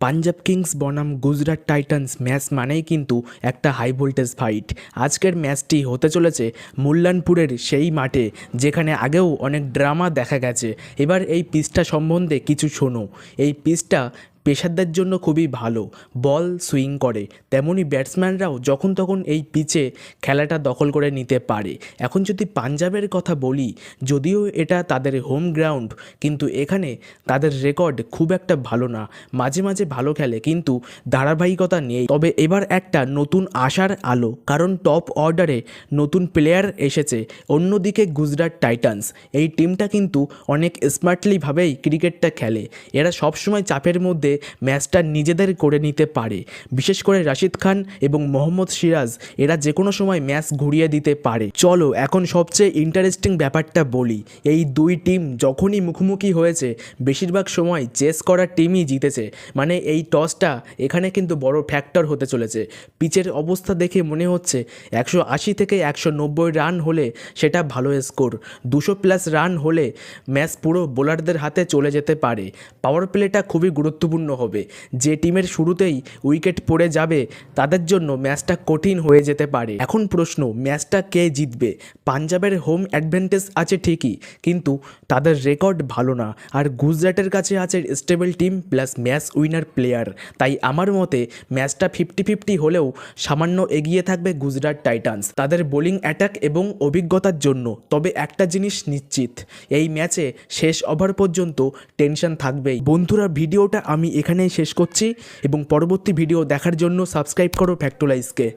Punjab Kings বনাম Gujarat Titans match মানেই কিন্তু একটা হাই ভোল্টেজ ফাইট। আজকের ম্যাচটি হতে চলেছে মুল্লানপুরের সেই মাঠে যেখানে আগেও অনেক ড্রামা দেখা গেছে। এবার এই পিচটা সম্বন্ধে কিছু শোনো। এই পিচটা পেসারদের জন্য খুবই ভালো, বল সুইং করে, তেমনি ব্যাটসম্যানরাও যখন তখন এই পিচে খেলাটা দখল করে নিতে পারে। এখন যদি পাঞ্জাবের কথা বলি, যদিও এটা তাদের হোম গ্রাউন্ড, কিন্তু এখানে তাদের রেকর্ড খুব একটা ভালো না। মাঝে মাঝে ভালো খেলে কিন্তু ধারাবাহিকতা নেই। তবে এবার একটা নতুন আশার আলো, কারণ টপ অর্ডারে নতুন প্লেয়ার এসেছে। অন্যদিকে গুজরাট টাইটান্স এই টিমটা কিন্তু অনেক স্মার্টলিভাবেই ক্রিকেটটা খেলে। এরা সবসময় চাপের মধ্যে ম্যাচটা নিজেদের করে নিতে পারে। বিশেষ করে রাশিদ খান এবং মোহাম্মদ সিরাজ, এরা যে কোনো সময় ম্যাচ ঘুরিয়ে দিতে পারে। চলো এখন সবচেয়ে ইন্টারেস্টিং ব্যাপারটা বলি। এই দুই টিম যখনই মুখোমুখি হয়েছে বেশিরভাগ সময় চেস করা টিমই জিতেছে। মানে এই টসটা এখানে কিন্তু বড় ফ্যাক্টর হতে চলেছে। পিচের অবস্থা দেখে মনে হচ্ছে 180 থেকে 190 রান হলে সেটা ভালো স্কোর। 200+ রান হলে ম্যাচ পুরো বোলারদের হাতে চলে যেতে পারে। পাওয়ার প্লেটা খুবই গুরুত্বপূর্ণ হবে। যে টিমের শুরুতেই উইকেট পড়ে যাবে তাদের জন্য ম্যাচটা কঠিন হয়ে যেতে পারে। এখন প্রশ্ন, ম্যাচটা কে জিতবে? পাঞ্জাবের হোম অ্যাডভান্টেজ আছে ঠিকই, কিন্তু তাদের রেকর্ড ভালো না। আর গুজরাটের কাছে আছে stable team plus match winner player. তাই আমার মতে ম্যাচটা 50-50 হলেও সামান্য এগিয়ে থাকবে গুজরাট টাইটান্স তাদের বোলিং অ্যাটাক এবং অভিজ্ঞতার জন্য। তবে একটা জিনিস নিশ্চিত, এই ম্যাচে শেষ ওভার পর্যন্ত টেনশন থাকবেই। বন্ধুরা, ভিডিওটা আমি এখানেই শেষ করছি এবং পরবর্তী ভিডিও দেখার জন্য সাবস্ক্রাইব করো ফ্যাক্টোলাইজকে।